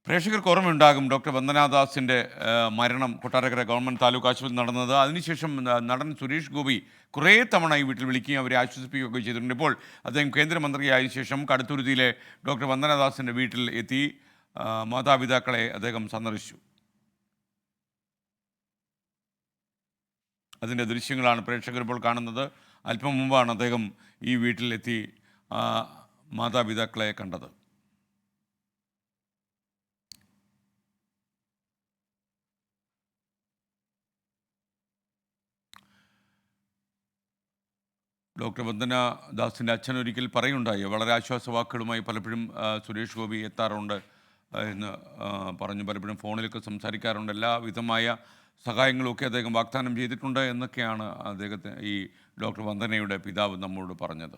പ്രേക്ഷകർക്ക് ഓർമ്മയുണ്ടാകും ഡോക്ടർ വന്ദനാദാസിൻ്റെ മരണം കൊട്ടാരക്കര ഗവൺമെൻറ് താലൂക്ക് ആശുപത്രിയിൽ നടന്നത്. അതിനുശേഷം നടൻ സുരേഷ് ഗോപി കുറേ തവണ ഈ വീട്ടിൽ വിളിക്കുകയും അവരെ ആശ്വസിപ്പിക്കുകയൊക്കെ ചെയ്തിട്ടുണ്ട്. ഇപ്പോൾ അദ്ദേഹം കേന്ദ്രമന്ത്രിയായ ശേഷം കടുത്തുരുത്തിയിലെ ഡോക്ടർ വന്ദനാദാസിൻ്റെ വീട്ടിൽ എത്തി മാതാപിതാക്കളെ അദ്ദേഹം സന്ദർശിച്ചു. അതിൻ്റെ ദൃശ്യങ്ങളാണ് പ്രേക്ഷകർ ഇപ്പോൾ കാണുന്നത്. അല്പം മുമ്പാണ് അദ്ദേഹം ഈ വീട്ടിലെത്തി മാതാപിതാക്കളെ കണ്ടത്. ഡോക്ടർ വന്ദനാദാസിൻ്റെ അച്ഛൻ ഒരിക്കൽ പറയുണ്ടായി, വളരെ ആശ്വാസവാക്കുകളുമായി പലപ്പോഴും സുരേഷ് ഗോപി എത്താറുണ്ട് എന്ന് പറഞ്ഞു. പലപ്പോഴും ഫോണിലൊക്കെ സംസാരിക്കാറുണ്ട്. എല്ലാവിധമായ സഹായങ്ങളുമൊക്കെ അദ്ദേഹം വാഗ്ദാനം ചെയ്തിട്ടുണ്ട് എന്നൊക്കെയാണ് അദ്ദേഹത്തെ ഈ ഡോക്ടർ വന്ദനയുടെ പിതാവ് നമ്മോട് പറഞ്ഞത്.